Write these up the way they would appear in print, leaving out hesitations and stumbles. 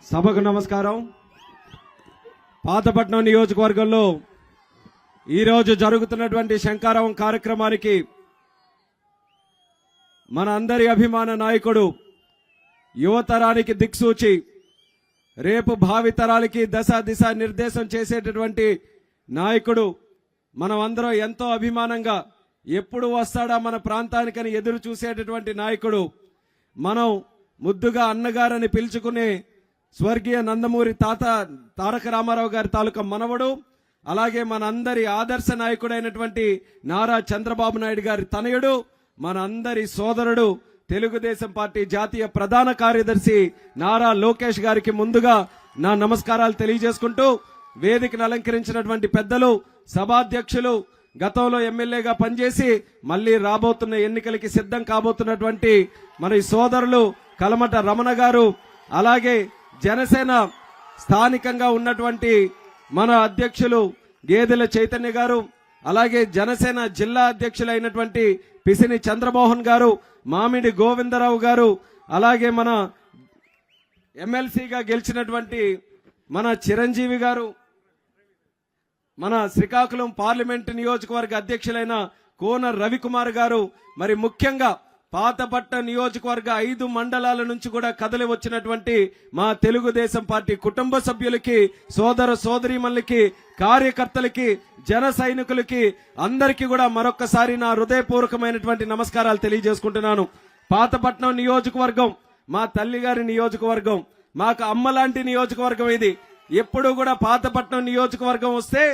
సభకు నమస్కారం. పాతపట్నం నియోజకవర్గంలో ఈరోజు జరుగుతున్నటువంటి శంకారావం కార్యక్రమానికి మన అందరి అభిమాన నాయకుడు, యువతరానికి దిక్సూచి, రేపు భావితరాలకి దిశ నిర్దేశం చేసేటటువంటి నాయకుడు, మనం అందరం ఎంతో అభిమానంగా ఎప్పుడు వస్తాడా మన ప్రాంతానికని ఎదురు చూసేటటువంటి నాయకుడు, మనం ముద్దుగా అన్నగారని పిలుచుకునే స్వర్గీయ నందమూరి తారక రామారావు గారి తాలూకా మనవడు, అలాగే మన అందరి ఆదర్శ నాయకుడైనటువంటి నారా చంద్రబాబు నాయుడు గారి తనయుడు, మన అందరి సోదరుడు, తెలుగుదేశం పార్టీ జాతీయ ప్రధాన కార్యదర్శి నారా లోకేష్ గారికి ముందుగా నా నమస్కారాలు తెలియజేసుకుంటూ, వేదికను అలంకరించినటువంటి పెద్దలు, సభాధ్యక్షులు, గతంలో ఎమ్మెల్యేగా పనిచేసి మళ్లీ రాబోతున్న ఎన్నికలకి సిద్ధం కాబోతున్నటువంటి మన సోదరులు కలమట రమణ గారు, అలాగే జనసేన స్థానికంగా ఉన్నటువంటి మన అధ్యక్షులు గేదెల చైతన్య గారు, అలాగే జనసేన జిల్లా అధ్యక్షులైనటువంటి పిసిని చంద్రమోహన్ గారు, మామిడి గోవిందరావు గారు, అలాగే మన ఎమ్మెల్సీగా గెలిచినటువంటి మన చిరంజీవి గారు, మన శ్రీకాకుళం పార్లమెంటు నియోజకవర్గ అధ్యక్షులైన కోన రవికుమార్ గారు, మరి ముఖ్యంగా పాతపట్నం నియోజకవర్గ 5 మండలాల నుంచి కూడా కదలి వచ్చినటువంటి మా తెలుగుదేశం పార్టీ కుటుంబ సభ్యులకి, సోదర సోదరీమణులకి, కార్యకర్తలకి, జన సైనికులకి అందరికీ కూడా మరొక్కసారి నా హృదయపూర్వకమైనటువంటి నమస్కారాలు తెలియజేసుకుంటున్నాను. పాతపట్నం నియోజకవర్గం మా తల్లిగారి నియోజకవర్గం, మాకు అమ్మ లాంటి నియోజకవర్గం ఇది. ఎప్పుడు కూడా పాతపట్నం నియోజకవర్గం వస్తే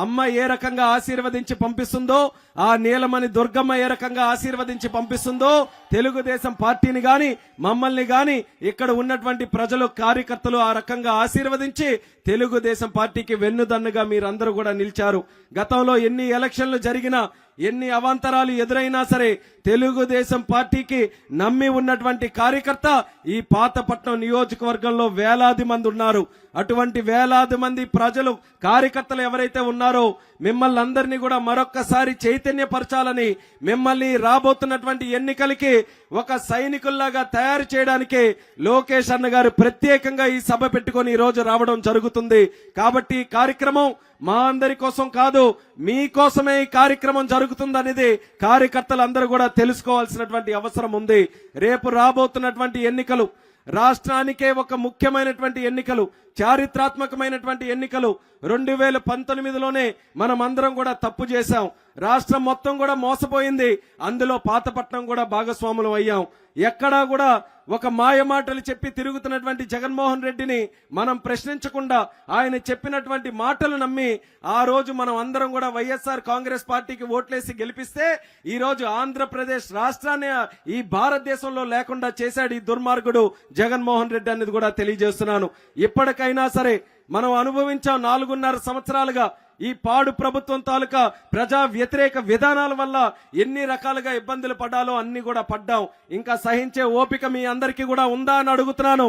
అమ్మ ఏ రకంగా ఆశీర్వదించి పంపిస్తుందో, ఆ నీలమణి దుర్గమ్మ ఏ రకంగా ఆశీర్వదించి పంపిస్తుందో, తెలుగుదేశం పార్టీని గాని మమ్మల్ని గాని ఇక్కడ ఉన్నటువంటి ప్రజలు, కార్యకర్తలు ఆ రకంగా ఆశీర్వదించి తెలుగుదేశం పార్టీకి వెన్నుదన్నుగా మీరందరూ కూడా నిలిచారు. గతంలో ఎన్ని ఎలక్షన్లు జరిగినా, ఎన్ని అవాంతరాలు ఎదురైనా సరే తెలుగుదేశం పార్టీకి నమ్మి ఉన్నటువంటి కార్యకర్త ఈ పాతపట్నం నియోజకవర్గంలో వేలాది మంది ఉన్నారు. అటువంటి వేలాది మంది ప్రజలు, కార్యకర్తలు ఎవరైతే ఉన్నారో మిమ్మల్ని అందరినీ కూడా మరొక్కసారి చైతన్యపరచాలని, మిమ్మల్ని రాబోతున్నటువంటి ఎన్నికలకి ఒక సైనికుల్లాగా తయారు చేయడానికి లోకేష్ అన్న గారు ప్రత్యేకంగా ఈ సభ పెట్టుకొని ఈ రోజు రావడం జరుగుతుంది. కాబట్టి ఈ కార్యక్రమం మా అందరి కోసం కాదు, మీకోసమే ఈ కార్యక్రమం జరుగుతుందనేది కార్యకర్తలందరూ కూడా తెలుసుకోవాల్సినటువంటి అవసరం ఉంది. రేపు రాబోతున్నటువంటి ఎన్నికలు రాష్ట్రానికే ఒక ముఖ్యమైనటువంటి ఎన్నికలు, చారిత్రాత్మకమైనటువంటి ఎన్నికలు. 2019లోనే మనం అందరం కూడా తప్పు చేశాం, రాష్ట్రం మొత్తం కూడా మోసపోయింది, అందులో పాతపట్నం కూడా భాగస్వాములం అయ్యాం. ఎక్కడా కూడా ఒక మాయ మాటలు చెప్పి తిరుగుతున్నటువంటి జగన్మోహన్ రెడ్డిని మనం ప్రశ్నించకుండా ఆయన చెప్పినటువంటి మాటలు నమ్మి ఆ రోజు మనం అందరం కూడా వైఎస్ఆర్ కాంగ్రెస్ పార్టీకి ఓట్లేసి గెలిపిస్తే ఈ రోజు ఆంధ్రప్రదేశ్ రాష్ట్రాన్ని ఈ భారతదేశంలో లేకుండా చేశాడు ఈ దుర్మార్గుడు జగన్మోహన్ రెడ్డి అనేది కూడా తెలియజేస్తున్నాను. ఇప్పటికైనా సరే మనం అనుభవించాం 4.5 సంవత్సరాలుగా ఈ పాడు ప్రభుత్వం తాలూకా ప్రజా వ్యతిరేక విధానాల వల్ల ఎన్ని రకాలుగా ఇబ్బందులు పడ్డాలో అన్ని కూడా పడ్డాం. ఇంకా సహించే ఓపిక మీ అందరికీ కూడా ఉందా అని అడుగుతున్నాను.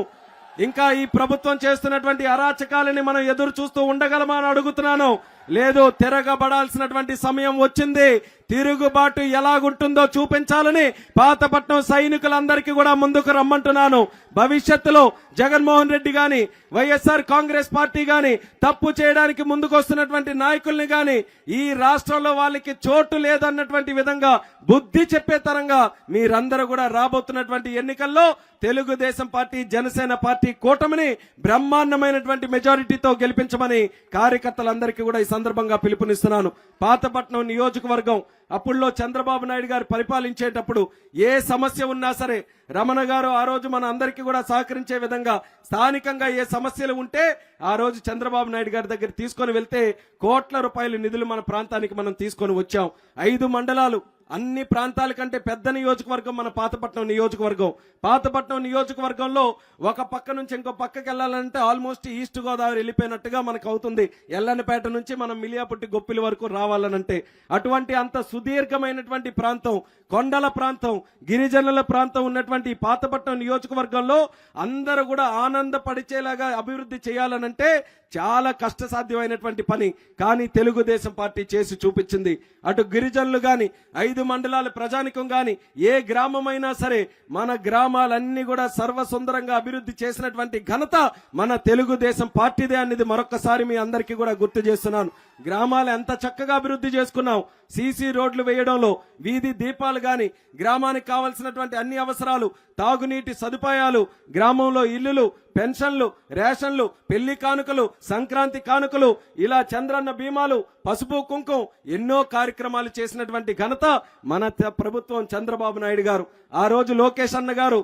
ఇంకా ఈ ప్రభుత్వం చేస్తున్నటువంటి అరాచకాలని మనం ఎదురు చూస్తూ ఉండగలమా అని అడుగుతున్నాను. లేదు, తిరగబడాల్సినటువంటి సమయం వచ్చింది. తిరుగుబాటు ఎలాగుంటుందో చూపించాలని పాతపట్నం సైనికులందరికీ కూడా ముందుకు రమ్మంటున్నాను. భవిష్యత్తులో జగన్మోహన్ రెడ్డి గాని, వైఎస్ఆర్ కాంగ్రెస్ పార్టీ గాని తప్పు చేయడానికి ముందుకు వస్తున్నటువంటి నాయకుల్ని గాని ఈ రాష్ట్రంలో వాళ్ళకి చోటు లేదన్నటువంటి విధంగా బుద్ధి చెప్పే తరంగా మీరందరూ కూడా రాబోతున్నటువంటి ఎన్నికల్లో తెలుగుదేశం పార్టీ, జనసేన పార్టీ కూటమిని బ్రహ్మాండమైనటువంటి మెజారిటీతో గెలిపించమని కార్యకర్తలందరికీ కూడా ఈ సందర్భంగా పిలుపునిస్తున్నాను. పాతపట్నం నియోజకవర్గం అప్పుడులో చంద్రబాబు నాయుడు గారు పరిపాలించేటప్పుడు ఏ సమస్య ఉన్నా సరే రమణ గారు ఆ రోజు మన అందరికీ కూడా సహకరించే విధంగా స్థానికంగా ఏ సమస్యలు ఉంటే ఆ రోజు చంద్రబాబు నాయుడు గారి దగ్గర తీసుకొని వెళ్తే కోట్ల రూపాయల నిధులు మన ప్రాంతానికి మనం తీసుకొని వచ్చాం. 5 మండలాలు, అన్ని ప్రాంతాల కంటే పెద్ద నియోజకవర్గం మన పాతపట్నం నియోజకవర్గం. పాతపట్నం నియోజకవర్గంలో ఒక పక్క నుంచి ఇంకో పక్కకి వెళ్ళాలంటే ఆల్మోస్ట్ ఈస్ట్ గోదావరి వెళ్ళిపోయినట్టుగా మనకు అవుతుంది. ఎల్లన్నపేట నుంచి మనం మిలియాపుట్టి గొప్పిలి వరకు రావాలనంటే అటువంటి అంత సుదీర్ఘమైనటువంటి ప్రాంతం, కొండల ప్రాంతం, గిరిజనుల ప్రాంతం ఉన్నటువంటి పాతపట్నం నియోజకవర్గంలో అందరూ కూడా ఆనందపడిచేలాగా అభివృద్ధి చేయాలనంటే చాలా కష్టసాధ్యమైనటువంటి పని. కానీ తెలుగుదేశం పార్టీ చేసి చూపించింది. అటు గిరిజనులు గాని 5 5 మండలాల ప్రజానికం గాని ఏ గ్రామమైనా సరే మన గ్రామాలన్నీ కూడా సర్వసుందరంగా అభివృద్ధి చేసినటువంటి ఘనత మన తెలుగుదేశం పార్టీదే అనేది మరొకసారి మీ అందరికీ కూడా గుర్తు చేస్తున్నాను. గ్రామాలు ఎంత చక్కగా అభివృద్ధి చేసుకున్నాం. సీసీ రోడ్లు వేయడంలో, వీధి దీపాలు గాని, గ్రామానికి కావలసినటువంటి అన్ని అవసరాలు, తాగునీటి సదుపాయాలు, గ్రామంలో ఇల్లులు, పెన్షన్లు, రేషన్లు, పెళ్లి కానుకలు, సంక్రాంతి కానుకలు, ఇలా చంద్రన్న బీమాలు, పసుపు కుంకుమ ఎన్నో కార్యక్రమాలు చేసినటువంటి ఘనత మన ప్రభుత్వం చంద్రబాబు నాయుడు గారు. ఆ రోజు లోకేష్ అన్న గారు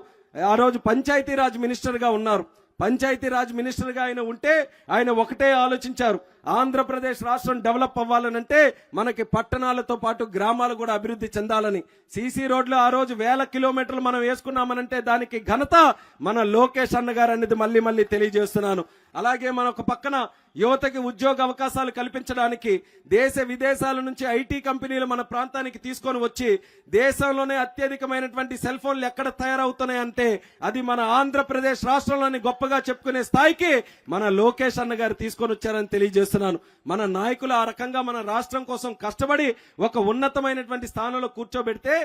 ఆ రోజు పంచాయతీరాజ్ మినిస్టర్ గా ఉన్నారు. పంచాయతీరాజ్ మినిస్టర్ గా ఆయన ఉంటే ఆయన ఒకటే ఆలోచించారు, ఆంధ్రప్రదేశ్ రాష్ట్రం డెవలప్ అవ్వాలనంటే మనకి పట్టణాలతో పాటు గ్రామాలు కూడా అభివృద్ధి చెందాలని. సీసీ రోడ్లు ఆ రోజు 1000 కిలోమీటర్లు మనం వేసుకున్నామనంటే దానికి ఘనత మన లోకేష్ అన్న గారు అనేది మళ్ళీ తెలియజేస్తున్నాను. అలాగే మన ఒక పక్కన యువతకి ఉద్యోగ అవకాశాలు కల్పించడానికి దేశ విదేశాల నుంచి ఐటీ కంపెనీలు మన ప్రాంతానికి తీసుకొని వచ్చి దేశంలోనే అత్యధికమైనటువంటి సెల్ ఫోన్లు ఎక్కడ తయారవుతున్నాయంటే అది మన ఆంధ్రప్రదేశ్ రాష్ట్రంలోని గొప్పగా చెప్పుకునే స్థాయికి మన లోకేష్ అన్న గారు తీసుకొని వచ్చారని తెలియజేస్తున్నాను. మన నాయకులు ఆ రకంగా మన రాష్ట్రం కోసం కష్టపడి ఒక ఉన్నతమైనటువంటి స్థానంలో కూర్చోబెడితే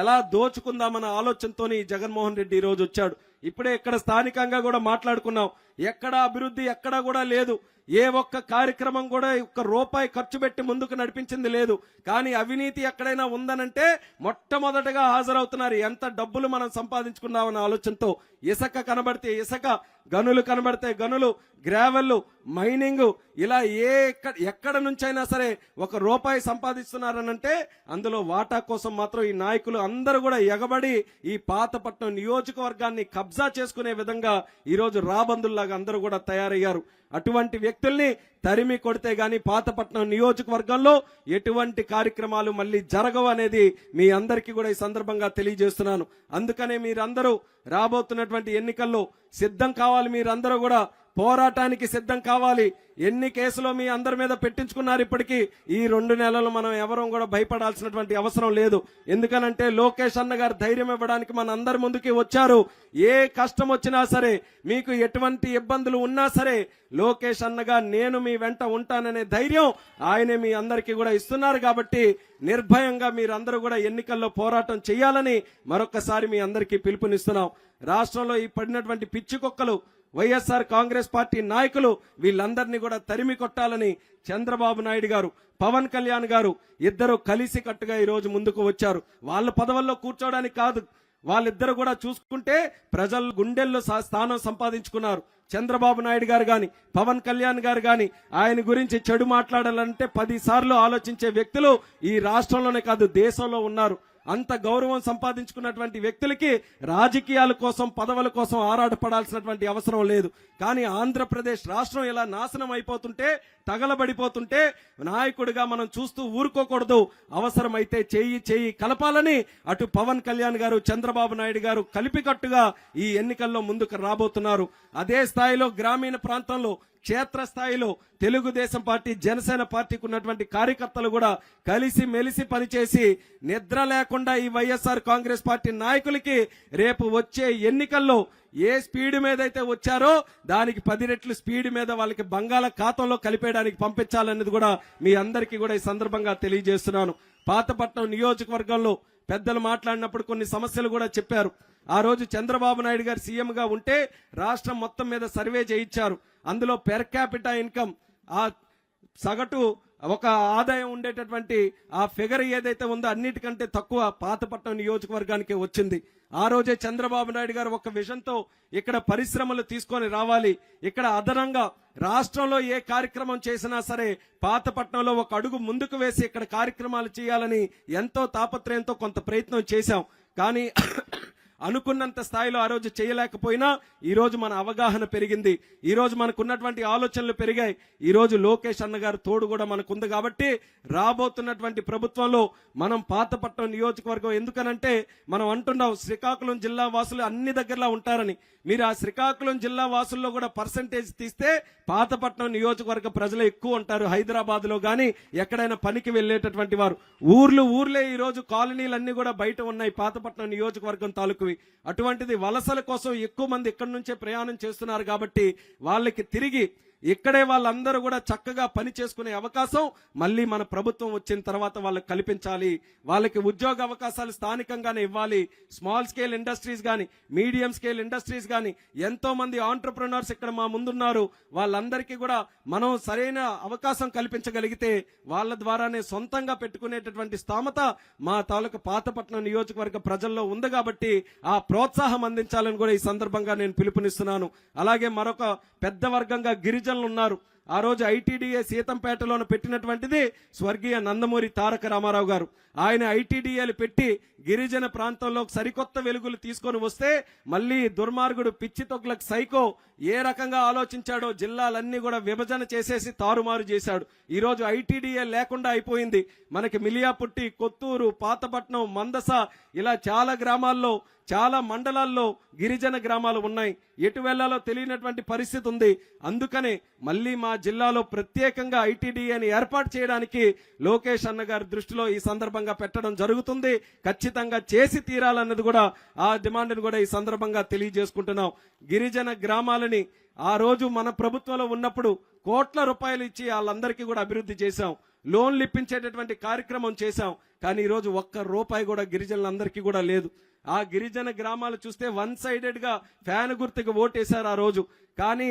ఎలా దోచుకుందామన్న ఆలోచనతోని జగన్మోహన్ రెడ్డి ఈ రోజు వచ్చాడు. ఇప్పుడే ఇక్కడ స్థానికంగా కూడా మాట్లాడుకున్నాం, ఎక్కడ అభివృద్ధి ఎక్కడా కూడా లేదు. ఏ ఒక్క కార్యక్రమం కూడా ₹1 ఖర్చు పెట్టి ముందుకు నడిపించింది లేదు. కానీ అవినీతి ఎక్కడైనా ఉందనంటే మొట్టమొదటగా హాజరవుతున్నారు. ఎంత డబ్బులు మనం సంపాదించుకున్నామన్న ఆలోచనతో ఇసుక కనబడితే ఇసుక, గనులు కనబడితే గనులు, గ్రావెల్, మైనింగ్, ఇలా ఎక్కడ నుంచైనా సరే ₹1 సంపాదిస్తున్నారనంటే అందులో వాటా కోసం మాత్రం ఈ నాయకులు అందరూ కూడా ఎగబడి ఈ పాతపట్నం నియోజకవర్గాన్ని కబ్జా చేసుకునే విధంగా ఈరోజు రాబందుల్లాగా అందరూ కూడా తయారయ్యారు. అటువంటి వ్యక్తుల్ని తరిమి కొడితే గాని పాతపట్నం నియోజకవర్గంలో ఎటువంటి కార్యక్రమాలు మళ్ళీ జరగవు అనేది మీ అందరికీ కూడా ఈ సందర్భంగా తెలియజేస్తున్నాను. అందుకనే మీరందరూ రాబోతున్నటువంటి ఎన్నికల్లో సిద్ధం కావాలి. మీరందరూ కూడా పోరాటానికి సిద్ధం కావాలి. ఎన్ని కేసులో మీ అందరి మీద పెట్టించుకున్నారు ఇప్పటికీ. ఈ 2 నెలలు మనం ఎవరం కూడా భయపడాల్సినటువంటి అవసరం లేదు. ఎందుకనంటే లోకేష్ అన్న గారు ధైర్యం ఇవ్వడానికి మన అందరి ముందుకి వచ్చారు. ఏ కష్టం వచ్చినా సరే, మీకు ఎటువంటి ఇబ్బందులు ఉన్నా సరే లోకేష్ అన్నగా నేను మీ వెంట ఉంటాననే ధైర్యం ఆయనే మీ అందరికీ కూడా ఇస్తున్నారు. కాబట్టి నిర్భయంగా మీరందరూ కూడా ఎన్నికల్లో పోరాటం చేయాలని మరొకసారి మీ అందరికీ పిలుపునిస్తున్నాం. రాష్ట్రంలో ఈ పడినటువంటి పిచ్చి కుక్కలు వైఎస్ఆర్ కాంగ్రెస్ పార్టీ నాయకులు వీళ్ళందరినీ కూడా తరిమి కొట్టాలని చంద్రబాబు నాయుడు గారు, పవన్ కళ్యాణ్ గారు ఇద్దరు కలిసి కట్టుగా ఈ రోజు ముందుకు వచ్చారు. వాళ్ళ పదవుల్లో కూర్చోవడానికి కాదు, వాళ్ళిద్దరు కూడా చూసుకుంటే ప్రజల గుండెల్లో స్థానం సంపాదించుకున్నారు. చంద్రబాబు నాయుడు గారు గాని, పవన్ కళ్యాణ్ గారు గాని ఆయన గురించి చెడు మాట్లాడాలంటే 10 సార్లు ఆలోచించే వ్యక్తులు ఈ రాష్ట్రంలోనే కాదు దేశంలో ఉన్నారు. అంత గౌరవం సంపాదించుకున్నటువంటి వ్యక్తులకి రాజకీయాల కోసం, పదవుల కోసం ఆరాటపడాల్సినటువంటి అవసరం లేదు. కానీ ఆంధ్రప్రదేశ్ రాష్ట్రం ఇలా నాశనం అయిపోతుంటే, తగలబడిపోతుంటే నాయకుడిగా మనం చూస్తూ ఊరుకోకూడదు. అవసరమైతే చేయి కలపాలని అటు పవన్ కళ్యాణ్ గారు, చంద్రబాబు నాయుడు గారు కలిపికట్టుగా ఈ ఎన్నికల్లో ముందుకు రాబోతున్నారు. అదే స్థాయిలో గ్రామీణ ప్రాంతంలో, క్షేత్రస్థాయిలో తెలుగుదేశం పార్టీ, జనసేన పార్టీకి ఉన్నటువంటి కార్యకర్తలు కూడా కలిసి మెలిసి పనిచేసి నిద్ర లేకుండా ఈ వైఎస్ఆర్ కాంగ్రెస్ పార్టీ నాయకులకి రేపు వచ్చే ఎన్నికల్లో ఏ స్పీడ్ మీద అయితే వచ్చారో దానికి 10 రెట్లు స్పీడ్ మీద వాళ్ళకి బంగాళాఖాతంలో కలిపేయడానికి పంపించాలనేది కూడా మీ అందరికీ కూడా ఈ సందర్భంగా తెలియజేస్తున్నాను. పాతపట్నం నియోజకవర్గంలో పెద్దలు మాట్లాడినప్పుడు కొన్ని సమస్యలు కూడా చెప్పారు. ఆ రోజు చంద్రబాబు నాయుడు గారు సీఎంగా ఉంటే రాష్ట్రం మొత్తం మీద సర్వే చేయించారు. అందులో పెర్ క్యాపిటా ఇన్కమ్, ఆ సగటు ఒక ఆదాయం ఉండేటటువంటి ఆ ఫిగర్ ఏదైతే ఉందో అన్నిటికంటే తక్కువ పాతపట్నం నియోజకవర్గానికి వచ్చింది. ఆ రోజే చంద్రబాబు నాయుడు గారు ఒక విజన్తో ఇక్కడ పరిశ్రమలు తీసుకొని రావాలి, ఇక్కడ అదనంగా రాష్ట్రంలో ఏ కార్యక్రమం చేసినా సరే పాతపట్నంలో ఒక అడుగు ముందుకు వేసి ఇక్కడ కార్యక్రమాలు చేయాలని ఎంతో తాపత్రయంతో కొంత ప్రయత్నం చేశాం. కానీ అనుకున్నంత స్థాయిలో ఆ రోజు చేయలేకపోయినా ఈ రోజు మన అవగాహన పెరిగింది, ఈ రోజు మనకున్నటువంటి ఆలోచనలు పెరిగాయి. ఈ రోజు లోకేష్ అన్న గారు తోడు కూడా మనకుంది. కాబట్టి రాబోతున్నటువంటి ప్రభుత్వంలో మనం పాతపట్నం నియోజకవర్గం, ఎందుకనంటే మనం అంటున్నాం శ్రీకాకుళం జిల్లా వాసులు అన్ని దగ్గరలా ఉంటారని. మీరు ఆ శ్రీకాకుళం జిల్లా వాసుల్లో కూడా పర్సంటేజ్ తీస్తే పాతపట్నం నియోజకవర్గ ప్రజలు ఎక్కువ ఉంటారు. హైదరాబాద్ లో గానీ ఎక్కడైనా పనికి వెళ్లేటటువంటి వారు ఊర్లే ఈ రోజు కాలనీలన్నీ కూడా బయట ఉన్నాయి పాతపట్నం నియోజకవర్గం తాలూకువి. అటువంటిది వలసల కోసం ఎక్కువ మంది ఇక్కడి నుంచే ప్రయాణం చేస్తున్నారు. కాబట్టి వాళ్ళకి తిరిగి ఇక్కడే వాళ్ళందరూ కూడా చక్కగా పని చేసుకునే అవకాశం మళ్ళీ మన ప్రభుత్వం వచ్చిన తర్వాత వాళ్ళకి కల్పించాలి. వాళ్ళకి ఉద్యోగ అవకాశాలు స్థానికంగానే ఇవ్వాలి. స్మాల్ స్కేల్ ఇండస్ట్రీస్ కానీ, మీడియం స్కేల్ ఇండస్ట్రీస్ కానీ, ఎంతో మంది ఆంటర్ప్రినర్స్ ఇక్కడ మా ముందున్నారు. వాళ్ళందరికీ కూడా మనం సరైన అవకాశం కల్పించగలిగితే వాళ్ళ ద్వారానే సొంతంగా పెట్టుకునేటటువంటి స్థామత మా తాలూకు పాతపట్నం నియోజకవర్గ ప్రజల్లో ఉంది. కాబట్టి ఆ ప్రోత్సాహం అందించాలని కూడా ఈ సందర్భంగా నేను పిలుపునిస్తున్నాను. అలాగే మరొక పెద్ద వర్గంగా గిరిజనులు ఉన్నారు. ఆ రోజు ఐటీడీఏ సీతంపేటలోనే పెట్టినటువంటిది స్వర్గీయ నందమూరి తారక రామారావు గారు. ఆయన ఐటీడీఏలు పెట్టి గిరిజన ప్రాంతంలో సరికొత్త వెలుగులు తీసుకొని వస్తే మళ్ళీ దుర్మార్గుడు పిచ్చి తొగ్లకు సైకో ఏ రకంగా ఆలోచించాడో జిల్లాలన్నీ కూడా విభజన చేసేసి తారుమారు చేశాడు. ఈరోజు ఐటీడీఏ లేకుండా అయిపోయింది. మనకి మిలియాపుట్టి, కొత్తూరు, పాతపట్నం, మందస ఇలా చాలా గ్రామాల్లో, చాలా మండలాల్లో గిరిజన గ్రామాలు ఉన్నాయి. ఎటు వెళ్లాలో తెలియనటువంటి పరిస్థితి ఉంది. అందుకనే మళ్ళీ మా జిల్లాలో ప్రత్యేకంగా ఐటీడీఏని ఏర్పాటు చేయడానికి లోకేష్ అన్న గారి దృష్టిలో ఈ సందర్భంగా పెట్టడం జరుగుతుంది. ఖచ్చితంగా చేసి తీరాలన్నది కూడా ఆ డిమాండ్ని కూడా ఈ సందర్భంగా తెలియజేసుకుంటున్నాం. గిరిజన గ్రామాలని ఆ రోజు మన ప్రభుత్వంలో ఉన్నప్పుడు కోట్ల రూపాయలు ఇచ్చి వాళ్ళందరికీ కూడా అభివృద్ధి చేశాం. లోన్లు ఇప్పించేటటువంటి కార్యక్రమం చేశాం. కానీ ఈరోజు ఒక్క రూపాయి కూడా గిరిజనులందరికీ కూడా లేదు. ఆ గిరిజన గ్రామాలు చూస్తే వన్ సైడెడ్ గా ఫ్యాన్ గుర్తుకు ఓటేశారు ఆ రోజు. కానీ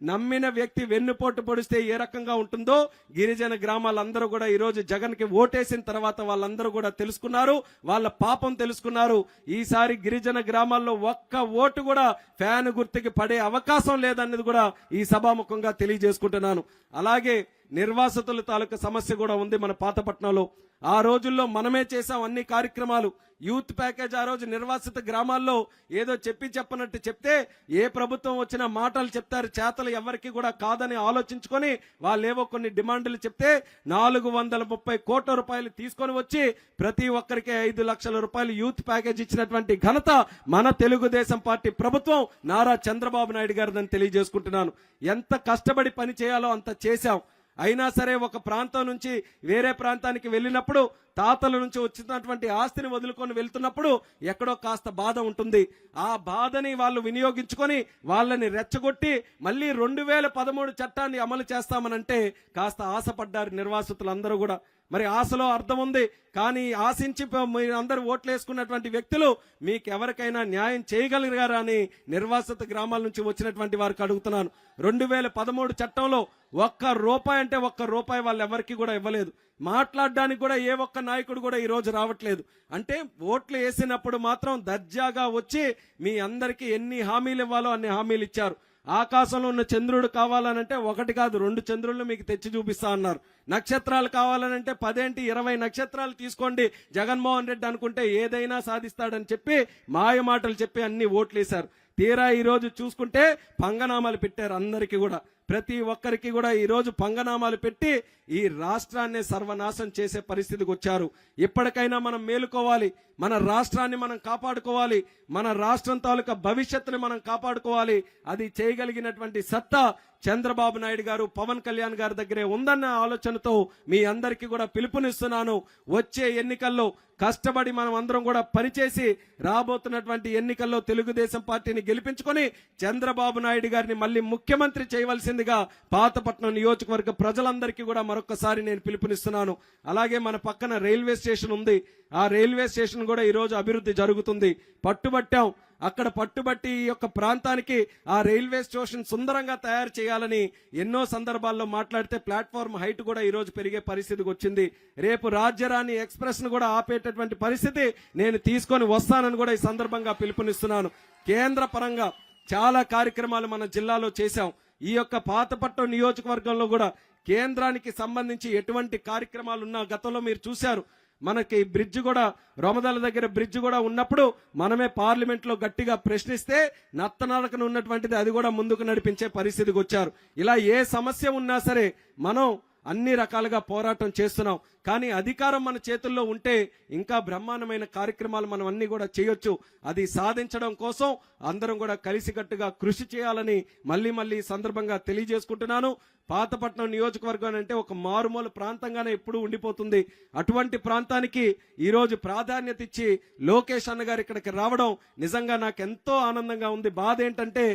నమ్మిన వ్యక్తి వెన్నుపోటు పొడిస్తే ఏ రకంగా ఉంటుందో గిరిజన గ్రామాలందరూ కూడా ఈరోజు జగన్ కి ఓటేసిన తర్వాత వాళ్ళందరూ కూడా తెలుసుకున్నారు, వాళ్ళ పాపం తెలుసుకున్నారు. ఈసారి గిరిజన గ్రామాల్లో ఒక్క ఓటు కూడా ఫ్యాన్ గుర్తుకి పడే అవకాశం లేదన్నది కూడా ఈ సభాముఖంగా తెలియజేసుకుంటున్నాను. అలాగే నిర్వాసితుల తాలూకా సమస్య కూడా ఉంది మన పాతపట్నంలో. ఆ రోజుల్లో మనమే చేశాం అన్ని కార్యక్రమాలు. యూత్ ప్యాకేజ్ ఆ రోజు నిర్వాసిత గ్రామాల్లో ఏదో చెప్పనట్టు చెప్తే ఏ ప్రభుత్వం వచ్చినా మాటలు చెప్తారు, చేతలు ఎవరికి కూడా కాదని ఆలోచించుకొని వాళ్ళేవో కొన్ని డిమాండ్లు చెప్తే 430 కోట్ల రూపాయలు తీసుకొని వచ్చి ప్రతి ఒక్కరికి 5 లక్షల రూపాయలు యూత్ ప్యాకేజ్ ఇచ్చినటువంటి ఘనత మన తెలుగుదేశం పార్టీ ప్రభుత్వం నారా చంద్రబాబు నాయుడు గారిదని తెలియజేసుకుంటున్నాను. ఎంత కష్టపడి పని చేయాలో అంత చేశాం. అయినా సరే ఒక ప్రాంతం నుంచి వేరే ప్రాంతానికి వెళ్ళినప్పుడు తాతల నుంచి వచ్చినటువంటి ఆస్తిని వదులుకొని వెళ్తున్నప్పుడు ఎక్కడో కాస్త బాధ ఉంటుంది. ఆ బాధని వాళ్ళు వినియోగించుకొని వాళ్ళని రెచ్చగొట్టి మళ్ళీ 2013 చట్టాన్ని అమలు చేస్తామనంటే కాస్త ఆశపడ్డారు నిర్వాసితులందరూ కూడా. మరి ఆశలో అర్థం ఉంది. కానీ ఆశించి మీరు అందరూ ఓట్లు వేసుకున్నటువంటి వ్యక్తులు మీకు ఎవరికైనా న్యాయం చేయగలిగారా అని నిర్వాసిత గ్రామాల నుంచి వచ్చినటువంటి వారికి అడుగుతున్నాను. 2013 చట్టంలో ఒక్క రూపాయి అంటే ఒక్క రూపాయి వాళ్ళు ఎవరికి కూడా ఇవ్వలేదు. మాట్లాడడానికి కూడా ఏ ఒక్క నాయకుడు కూడా ఈ రోజు రావట్లేదు. అంటే ఓట్లు వేసినప్పుడు మాత్రం దర్జాగా వచ్చి మీ అందరికీ ఎన్ని హామీలు ఇవ్వాలో అన్ని హామీలు ఇచ్చారు. ఆకాశంలో ఉన్న చంద్రుడు కావాలనంటే 1 కాదు 2 చంద్రులను మీకు తెచ్చి చూపిస్తా అన్నారు. నక్షత్రాలు కావాలనంటే 10 ఏంటి 20 నక్షత్రాలు తీసుకోండి జగన్మోహన్ రెడ్డి అనుకుంటే ఏదైనా సాధిస్తాడని చెప్పి మాయ మాటలు చెప్పి అన్ని ఓట్లేశారు. తీరా ఈ రోజు చూసుకుంటే పంగనామాలు పెట్టారు. అందరికీ కూడా ప్రతి ఒక్కరికి కూడా ఈ రోజు పంగనామాలు పెట్టి ఈ రాష్ట్రాన్ని సర్వనాశం చేసే పరిస్థితికి వచ్చారు. ఇప్పటికైనా మనం మేలుకోవాలి, మన రాష్ట్రాన్ని మనం కాపాడుకోవాలి, మన రాష్ట్రం తాలూకా భవిష్యత్తుని మనం కాపాడుకోవాలి. అది చేయగలిగినటువంటి సత్తా చంద్రబాబు నాయుడు గారు, పవన్ కళ్యాణ్ గారి దగ్గరే ఉందన్న ఆలోచనతో మీ అందరికీ కూడా పిలుపునిస్తున్నాను. వచ్చే ఎన్నికల్లో కష్టపడి మనం అందరం కూడా పనిచేసి రాబోతున్నటువంటి ఎన్నికల్లో తెలుగుదేశం పార్టీని గెలిపించుకొని చంద్రబాబు నాయుడు గారిని మళ్ళీ ముఖ్యమంత్రి చేయవలసిందిగా పాతపట్నం నియోజకవర్గ ప్రజలందరికీ కూడా మరొకసారి నేను పిలుపునిస్తున్నాను. అలాగే మన పక్కన రైల్వే స్టేషన్ ఉంది. ఆ రైల్వే స్టేషన్ కూడా ఈరోజు అభివృద్ధి జరుగుతుంది. పట్టుబట్టాం. అక్కడ పట్టుబట్టి ఈ యొక్క ప్రాంతానికి ఆ రైల్వే స్టేషన్ సుందరంగా తయారు చేయాలని ఎన్నో సందర్భాల్లో మాట్లాడితే ప్లాట్ఫామ్ హైట్ కూడా ఈ రోజు పెరిగే పరిస్థితికి వచ్చింది. రేపు రాజ్యరాణి ఎక్స్ప్రెస్ ను కూడా ఆపేటటువంటి పరిస్థితి నేను తీసుకొని వస్తానని కూడా ఈ సందర్భంగా పిలుపునిస్తున్నాను. కేంద్ర పరంగా చాలా కార్యక్రమాలు మన జిల్లాలో చేశాం. ఈ యొక్క పాతపట్నం నియోజకవర్గంలో కూడా కేంద్రానికి సంబంధించి ఎటువంటి కార్యక్రమాలు ఉన్నా గతంలో మీరు చూశారు. మనకి బ్రిడ్జ్ కూడా రొమదల దగ్గర బ్రిడ్జ్ కూడా ఉన్నప్పుడు మనమే పార్లమెంట్ లో గట్టిగా ప్రశ్నిస్తే నత్తనడకన ఉన్నటువంటిది అది కూడా ముందుకు నడిపించే పరిస్థితికి వచ్చారు. ఇలా ఏ సమస్య ఉన్నా సరే మనం అన్ని రకాలుగా పోరాటం చేస్తున్నాం. కానీ అధికారం మన చేతుల్లో ఉంటే ఇంకా బ్రహ్మాండమైన కార్యక్రమాలు మనం అన్ని కూడా చేయొచ్చు. అది సాధించడం కోసం అందరం కూడా కలిసికట్టుగా కృషి చేయాలని మళ్ళీ ఈ సందర్భంగా తెలియజేసుకుంటున్నాను. పాతపట్నం నియోజకవర్గం అంటే ఒక మారుమూల ప్రాంతంగానే ఎప్పుడూ ఉండిపోతుంది. అటువంటి ప్రాంతానికి ఈరోజు ప్రాధాన్యత ఇచ్చి లోకేష్ అన్న గారు ఇక్కడికి రావడం నిజంగా నాకు ఎంతో ఆనందంగా ఉంది. బాధ ఏంటంటే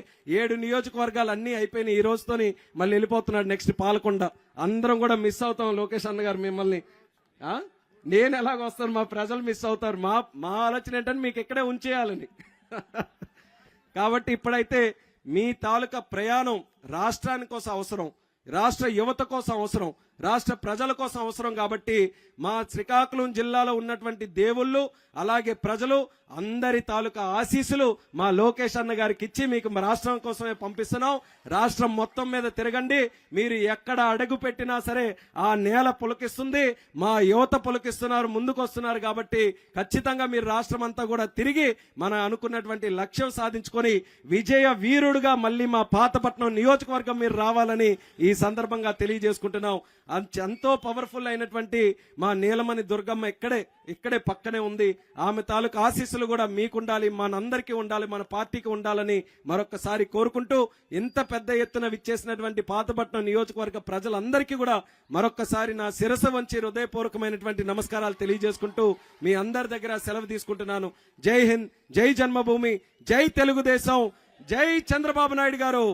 7 నియోజకవర్గాలు అన్నీ అయిపోయినాయి. ఈ రోజుతోని మళ్ళీ వెళ్ళిపోతున్నాడు నెక్స్ట్ పాలకొండ. అందరం కూడా మిస్ అవుతాం లోకేష్ అన్న గారు మిమ్మల్ని. నేను ఎలాగ వస్తాను, మా ప్రజలు మిస్ అవుతారు. మా ఆలోచన ఏంటంటే మీకు ఇక్కడే ఉంచేయాలని. కాబట్టి ఇప్పుడైతే మీ తాలూకా ప్రయాణం రాష్ట్రాని కోసం అవసరం, రాష్ట్ర యువత కోసం అవసరం, రాష్ట్ర ప్రజల కోసం అవసరం. కాబట్టి మా శ్రీకాకుళం జిల్లాలో ఉన్నటువంటి దేవుళ్ళు అలాగే ప్రజలు అందరి తాలూకా ఆశీస్సులు మా లోకేష్ అన్న గారికి ఇచ్చి మీకు మా రాష్ట్రం కోసమే పంపిస్తున్నాం. రాష్ట్రం మొత్తం మీద తిరగండి. మీరు ఎక్కడ అడుగు పెట్టినా సరే ఆ నేల పులకిస్తుంది, మా యువత పులకిస్తున్నారు, ముందుకు వస్తున్నారు. కాబట్టి ఖచ్చితంగా మీరు రాష్ట్రం అంతా కూడా తిరిగి మన అనుకున్నటువంటి లక్ష్యం సాధించుకొని విజయ వీరుడుగా మళ్ళీ మా పాతపట్నం నియోజకవర్గం మీరు రావాలని ఈ సందర్భంగా తెలియజేసుకుంటున్నాం. ఎంతో పవర్ఫుల్ అయినటువంటి మా నీలమణి దుర్గమ్మ ఇక్కడే పక్కనే ఉంది. ఆమె తాలూకు ఆశీస్సులు కూడా మీకుండాలి, మనందరికీ ఉండాలి, మన పార్టీకి ఉండాలని మరొకసారి కోరుకుంటూ ఇంత పెద్ద ఎత్తున విచ్చేసినటువంటి పాతపట్నం నియోజకవర్గ ప్రజలందరికీ కూడా మరొకసారి నా శిరస్సు వంచి హృదయపూర్వకమైనటువంటి నమస్కారాలు తెలియజేసుకుంటూ మీ అందరి దగ్గర సెలవు తీసుకుంటున్నాను. జై హింద్, జై జన్మభూమి, జై తెలుగుదేశం, జై చంద్రబాబు నాయుడు గారు.